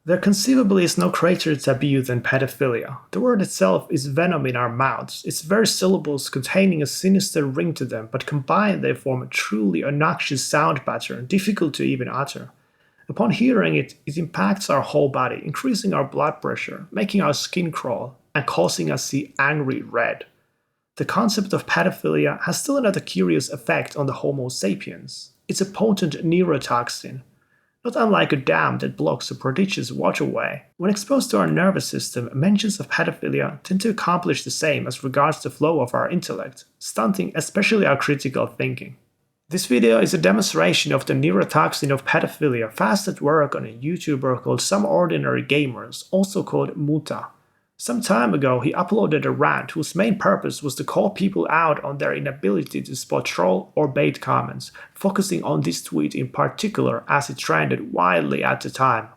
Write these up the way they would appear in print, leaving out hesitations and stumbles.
There conceivably is no greater taboo than pedophilia. The word itself is venom in our mouths, its very syllables containing a sinister ring to them, but combined they form a truly obnoxious sound pattern, difficult to even utter. Upon hearing it, it impacts our whole body, increasing our blood pressure, making our skin crawl, and causing us see angry red. The concept of pedophilia has still another curious effect on the Homo sapiens. It's a potent neurotoxin. Not unlike a dam that blocks a prodigious waterway, when exposed to our nervous system, mentions of pedophilia tend to accomplish the same as regards the flow of our intellect, stunting especially our critical thinking. This video is a demonstration of the neurotoxin of pedophilia fast at work on a YouTuber called Some Ordinary Gamers, also called Muta. Some time ago, he uploaded a rant whose main purpose was to call people out on their inability to spot troll or bait comments, focusing on this tweet in particular as it trended wildly at the time.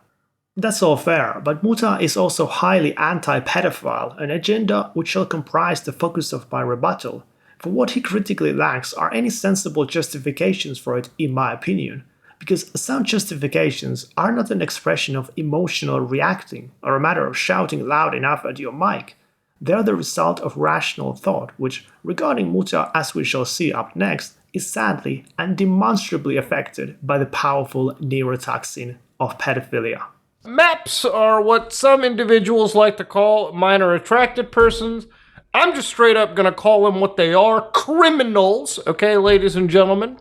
That's all fair, but Muta is also highly anti-pedophile, an agenda which shall comprise the focus of my rebuttal. For what he critically lacks are any sensible justifications for it, in my opinion. Because sound justifications are not an expression of emotional reacting or a matter of shouting loud enough at your mic. They are the result of rational thought, which, regarding Muta as we shall see up next, is sadly and demonstrably affected by the powerful neurotoxin of pedophilia. MAPs are what some individuals like to call minor attracted persons. I'm just straight up gonna call them what they are, criminals, okay, ladies and gentlemen?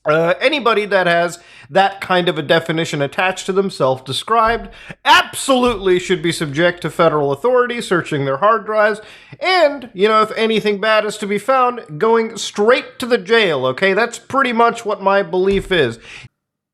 Anybody that has that kind of a definition attached to them, self-described, absolutely should be subject to federal authorities searching their hard drives, and, if anything bad is to be found, going straight to the jail, okay? That's pretty much what my belief is.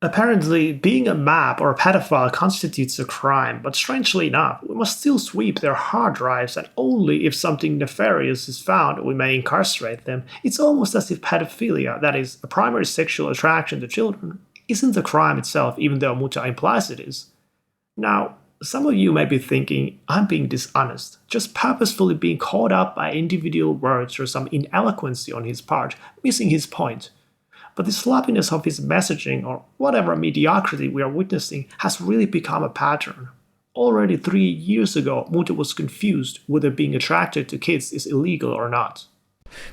Apparently, being a MAP or a pedophile constitutes a crime, but strangely enough, we must still sweep their hard drives, and only if something nefarious is found we may incarcerate them. It's almost as if pedophilia, that is, a primary sexual attraction to children, isn't a crime itself, even though Muta implies it is. Now, some of you may be thinking I'm being dishonest, just purposefully being caught up by individual words or some ineloquency on his part, missing his point. But the sloppiness of his messaging, or whatever mediocrity we are witnessing, has really become a pattern. Already 3 years ago, Muta was confused whether being attracted to kids is illegal or not.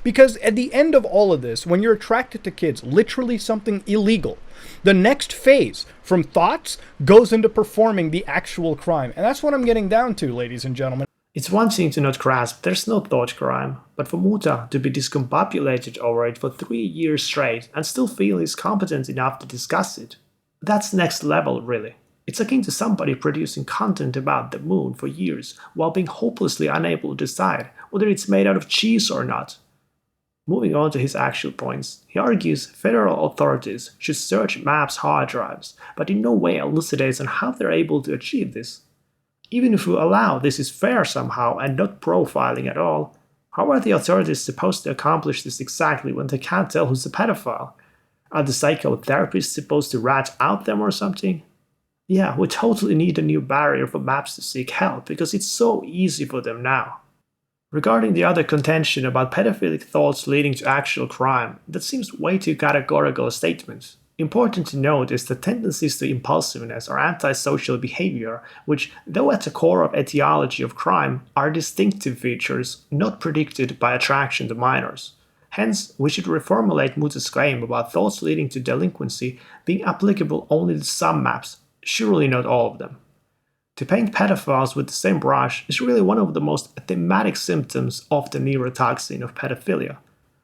Because at the end of all of this, when you're attracted to kids, literally something illegal, the next phase from thoughts goes into performing the actual crime. And that's what I'm getting down to, ladies and gentlemen. It's one thing to not grasp there's no thought crime, but for Muta to be discombobulated over it for 3 years straight and still feel he's competent enough to discuss it, that's next level really. It's akin to somebody producing content about the moon for years while being hopelessly unable to decide whether it's made out of cheese or not. Moving on to his actual points, he argues federal authorities should search MAP's hard drives, but in no way elucidates on how they're able to achieve this. Even if we allow this is fair somehow and not profiling at all, how are the authorities supposed to accomplish this exactly when they can't tell who's a pedophile? Are the psychotherapists supposed to rat out them or something? Yeah, we totally need a new barrier for MAPs to seek help because it's so easy for them now. Regarding the other contention about pedophilic thoughts leading to actual crime, that seems way too categorical a statement. Important to note is that tendencies to impulsiveness or antisocial behavior, which, though at the core of etiology of crime, are distinctive features not predicted by attraction to minors. Hence, we should reformulate Muta's claim about thoughts leading to delinquency being applicable only to some MAPs, surely not all of them. To paint pedophiles with the same brush is really one of the most thematic symptoms of the neurotoxin of pedophilia.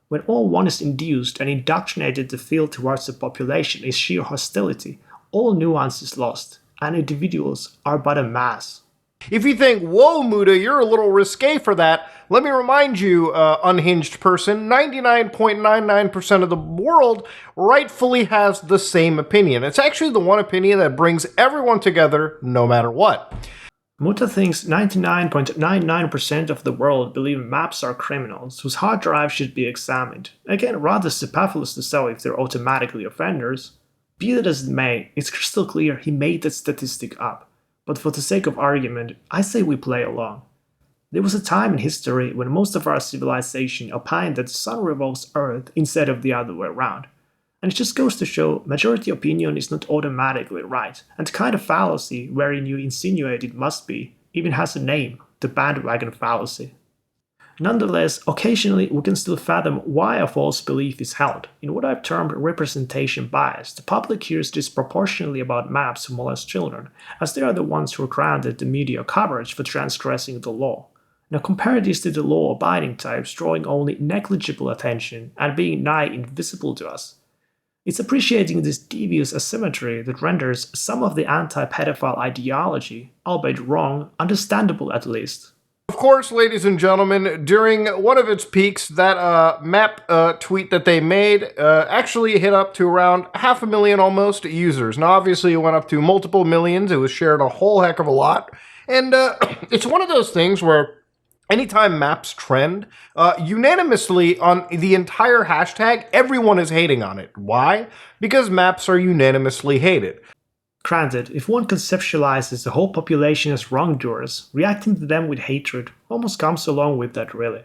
When all one is induced and indoctrinated to feel towards the population is sheer hostility, all nuance is lost, and individuals are but a mass. If you think, whoa, Muta, you're a little risque for that, let me remind you, unhinged person, 99.99% of the world rightfully has the same opinion. It's actually the one opinion that brings everyone together no matter what. Muta thinks 99.99% of the world believe MAPs are criminals whose hard drives should be examined. Again, rather superfluous to say if they're automatically offenders. Be that as it may, it's crystal clear he made that statistic up. But for the sake of argument, I say we play along. There was a time in history when most of our civilization opined that the sun revolves Earth instead of the other way around. And it just goes to show majority opinion is not automatically right, and the kind of fallacy wherein you insinuate it must be even has a name, the bandwagon fallacy. Nonetheless, occasionally we can still fathom why a false belief is held. In what I've termed representation bias, the public hears disproportionately about maps who molest children, as they are the ones who are granted the media coverage for transgressing the law. Now compare this to the law-abiding types drawing only negligible attention and being nigh invisible to us. It's appreciating this devious asymmetry that renders some of the anti-pedophile ideology, albeit wrong, understandable at least. Of course, ladies and gentlemen, during one of its peaks, that map tweet that they made actually hit up to around 500,000 almost users. Now, obviously, it went up to multiple millions. It was shared a whole heck of a lot. And it's one of those things where anytime maps trend, unanimously on the entire hashtag, everyone is hating on it. Why? Because maps are unanimously hated. Granted, if one conceptualizes the whole population as wrongdoers, reacting to them with hatred almost comes along with that really.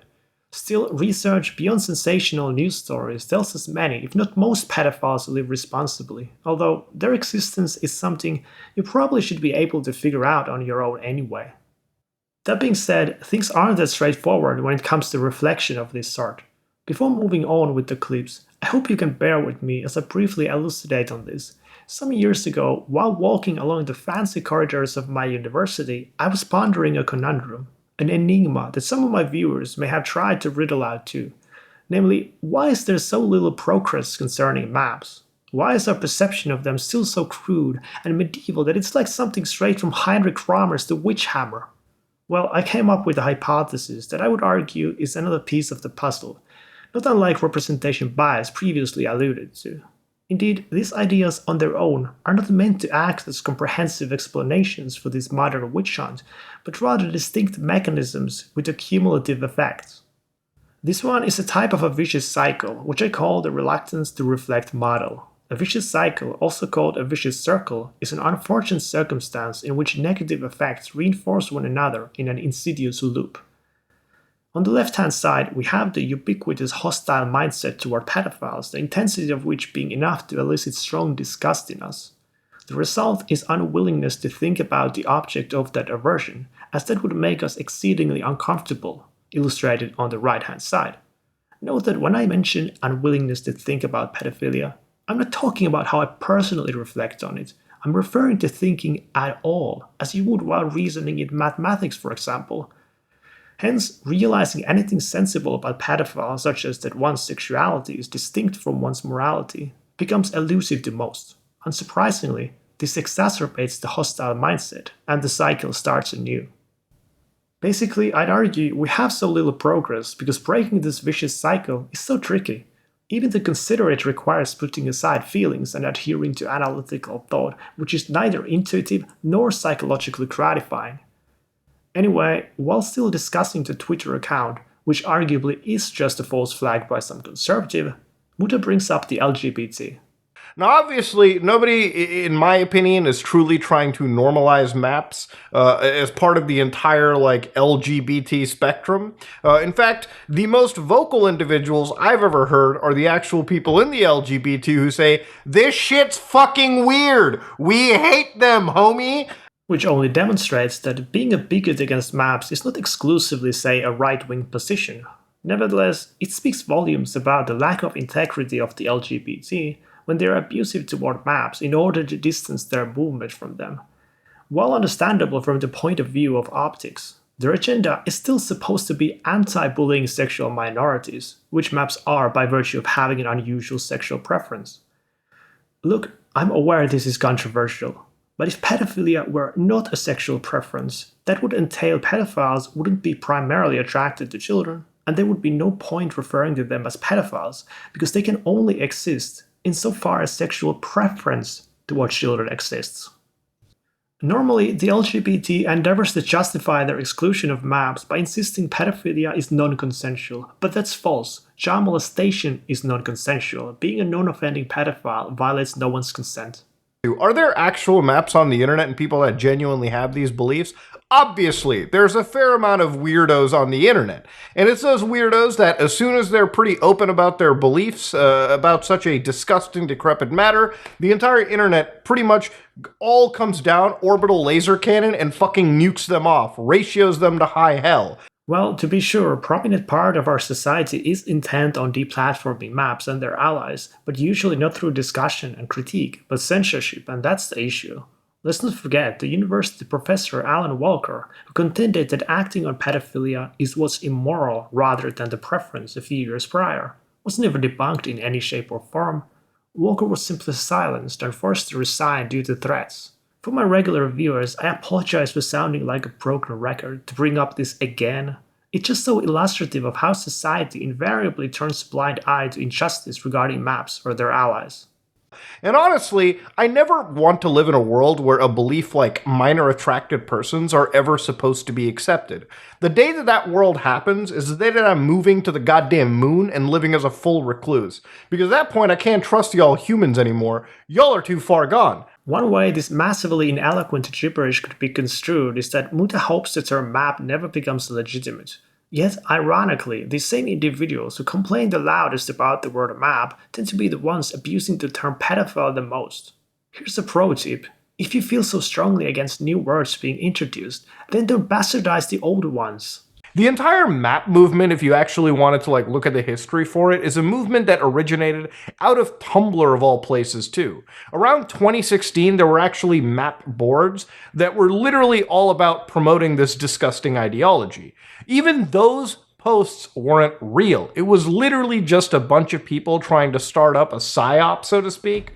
Still, research beyond sensational news stories tells us many, if not most pedophiles live responsibly, although their existence is something you probably should be able to figure out on your own anyway. That being said, things aren't that straightforward when it comes to reflection of this sort. Before moving on with the clips, I hope you can bear with me as I briefly elucidate on this. Some years ago, while walking along the fancy corridors of my university, I was pondering a conundrum, an enigma that some of my viewers may have tried to riddle out too. Namely, why is there so little progress concerning maps? Why is our perception of them still so crude and medieval that it's like something straight from Heinrich Kramer's The Witch Hammer? Well, I came up with a hypothesis that I would argue is another piece of the puzzle, not unlike representation bias previously alluded to. Indeed, these ideas on their own are not meant to act as comprehensive explanations for this modern witch hunt, but rather distinct mechanisms with a cumulative effect. This one is a type of a vicious cycle, which I call the reluctance to reflect model. A vicious cycle, also called a vicious circle, is an unfortunate circumstance in which negative effects reinforce one another in an insidious loop. On the left-hand side, we have the ubiquitous hostile mindset toward pedophiles, the intensity of which being enough to elicit strong disgust in us. The result is unwillingness to think about the object of that aversion, as that would make us exceedingly uncomfortable, illustrated on the right-hand side. Note that when I mention unwillingness to think about pedophilia, I'm not talking about how I personally reflect on it. I'm referring to thinking at all, as you would while reasoning in mathematics, for example. Hence, realizing anything sensible about pedophiles, such as that one's sexuality is distinct from one's morality, becomes elusive to most. Unsurprisingly, this exacerbates the hostile mindset, and the cycle starts anew. Basically, I'd argue we have so little progress because breaking this vicious cycle is so tricky. Even to consider it requires putting aside feelings and adhering to analytical thought, which is neither intuitive nor psychologically gratifying. Anyway, while still discussing the Twitter account, which arguably is just a false flag by some conservative, Muta brings up the LGBT. Now, obviously, nobody, in my opinion, is truly trying to normalize maps as part of the entire, LGBT spectrum. In fact, the most vocal individuals I've ever heard are the actual people in the LGBT who say, "This shit's fucking weird. We hate them, homie." Which only demonstrates that being a bigot against maps is not exclusively, say, a right-wing position. Nevertheless, it speaks volumes about the lack of integrity of the LGBT when they are abusive toward maps in order to distance their movement from them. While understandable from the point of view of optics, their agenda is still supposed to be anti-bullying sexual minorities, which maps are by virtue of having an unusual sexual preference. Look, I'm aware this is controversial, but if pedophilia were not a sexual preference, that would entail pedophiles wouldn't be primarily attracted to children, and there would be no point referring to them as pedophiles, because they can only exist insofar as sexual preference toward children exists. Normally, the LGBT endeavors to justify their exclusion of maps by insisting pedophilia is non-consensual, but that's false. Child molestation is non-consensual. Being a non-offending pedophile violates no one's consent. Are there actual maps on the internet and people that genuinely have these beliefs? Obviously, there's a fair amount of weirdos on the internet. And it's those weirdos that as soon as they're pretty open about their beliefs about such a disgusting, decrepit matter, the entire internet pretty much all comes down, orbital laser cannon, and fucking nukes them off, ratios them to high hell. Well, to be sure, a prominent part of our society is intent on deplatforming maps and their allies, but usually not through discussion and critique, but censorship, and that's the issue. Let's not forget the university professor Alan Walker, who contended that acting on pedophilia is what's immoral rather than the preference a few years prior, was never debunked in any shape or form. Walker was simply silenced and forced to resign due to threats. For my regular viewers, I apologize for sounding like a broken record to bring up this again. It's just so illustrative of how society invariably turns a blind eye to injustice regarding maps or their allies. And honestly, I never want to live in a world where a belief like minor attracted persons are ever supposed to be accepted. The day that that world happens is the day that I'm moving to the goddamn moon and living as a full recluse. Because at that point I can't trust y'all humans anymore. Y'all are too far gone. One way this massively ineloquent gibberish could be construed is that Muta hopes the term map never becomes legitimate. Yet, ironically, these same individuals who complain the loudest about the word map tend to be the ones abusing the term pedophile the most. Here's a pro tip. If you feel so strongly against new words being introduced, then don't bastardize the old ones. The entire map movement, if you actually wanted to look at the history for it, is a movement that originated out of Tumblr of all places too. Around 2016, there were actually map boards that were literally all about promoting this disgusting ideology. Even those posts weren't real. It was literally just a bunch of people trying to start up a psyop, so to speak.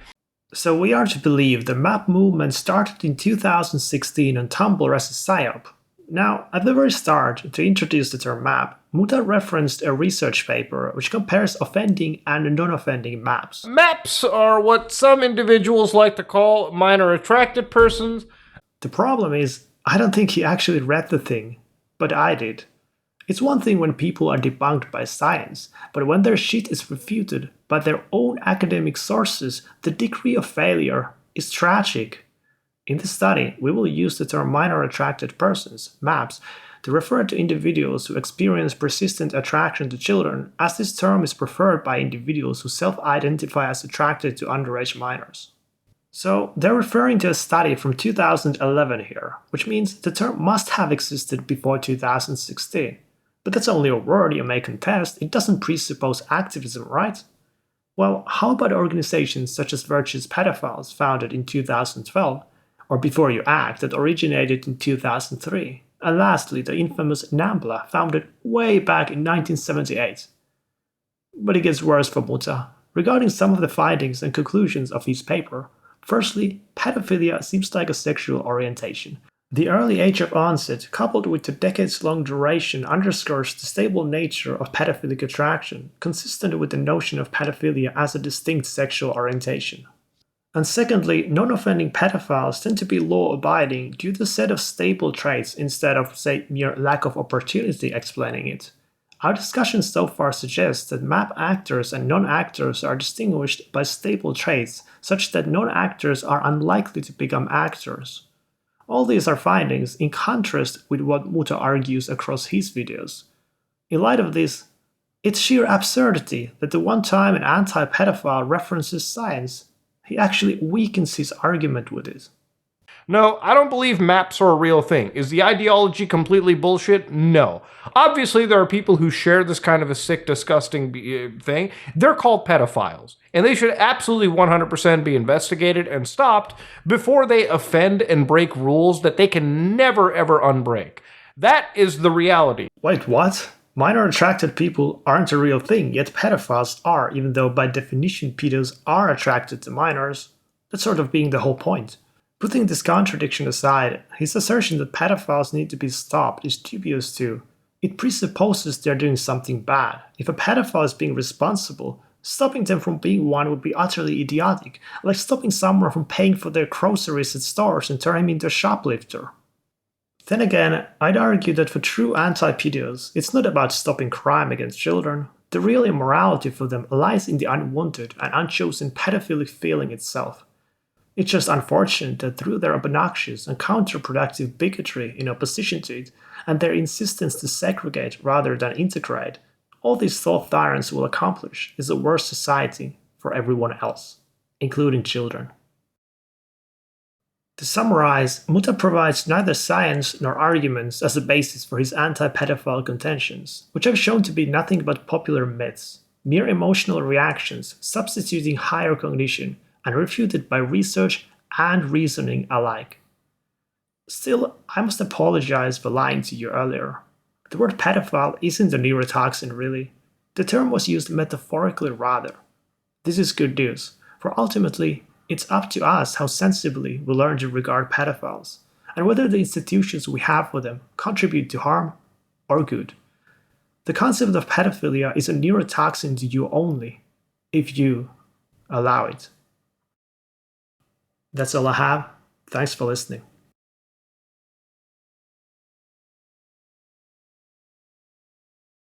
So we are to believe the map movement started in 2016 on Tumblr as a psyop. Now, at the very start, to introduce the term map, Muta referenced a research paper which compares offending and non-offending maps. Maps are what some individuals like to call minor attracted persons. The problem is, I don't think he actually read the thing, but I did. It's one thing when people are debunked by science, but when their shit is refuted by their own academic sources, the degree of failure is tragic. In this study, we will use the term minor attracted persons, MAPS, to refer to individuals who experience persistent attraction to children, as this term is preferred by individuals who self-identify as attracted to underage minors. So, they're referring to a study from 2011 here, which means the term must have existed before 2016. But that's only a word you may contest, it doesn't presuppose activism, right? Well, how about organizations such as Virtuous Pedophiles, founded in 2012, or Before You Act, that originated in 2003, and lastly the infamous NAMBLA, founded way back in 1978. But it gets worse for Muta. Regarding some of the findings and conclusions of his paper, firstly, pedophilia seems like a sexual orientation. The early age of onset, coupled with the decades-long duration, underscores the stable nature of pedophilic attraction, consistent with the notion of pedophilia as a distinct sexual orientation. And secondly, non-offending pedophiles tend to be law-abiding due to a set of stable traits instead of, say, mere lack of opportunity explaining it. Our discussion so far suggests that MAP actors and non-actors are distinguished by stable traits, such that non-actors are unlikely to become actors. All these are findings in contrast with what Muta argues across his videos. In light of this, it's sheer absurdity that the one time an anti-pedophile references science, he actually weakens his argument with it. No, I don't believe maps are a real thing. Is the ideology completely bullshit? No. Obviously, there are people who share this kind of a sick, disgusting thing. They're called pedophiles. And they should absolutely 100% be investigated and stopped before they offend and break rules that they can never ever unbreak. That is the reality. Wait, what? Minor attracted people aren't a real thing, yet pedophiles are, even though by definition pedos are attracted to minors. That's sort of being the whole point. Putting this contradiction aside, his assertion that pedophiles need to be stopped is dubious too. It presupposes they're doing something bad. If a pedophile is being responsible, stopping them from being one would be utterly idiotic, like stopping someone from paying for their groceries at stores and turning him into a shoplifter. Then again, I'd argue that for true anti-pedos, it's not about stopping crime against children. The real immorality for them lies in the unwanted and unchosen pedophilic feeling itself. It's just unfortunate that through their obnoxious and counterproductive bigotry in opposition to it, and their insistence to segregate rather than integrate, all these thought tyrants will accomplish is a worse society for everyone else, including children. To summarize, Muta provides neither science nor arguments as a basis for his anti-pedophile contentions, which have shown to be nothing but popular myths, mere emotional reactions substituting higher cognition and refuted by research and reasoning alike. Still, I must apologize for lying to you earlier. The word pedophile isn't a neurotoxin, really. The term was used metaphorically rather. This is good news, for ultimately, it's up to us how sensibly we learn to regard pedophiles, and whether the institutions we have for them contribute to harm or good. The concept of pedophilia is a neurotoxin to you only, if you allow it. That's all I have. Thanks for listening.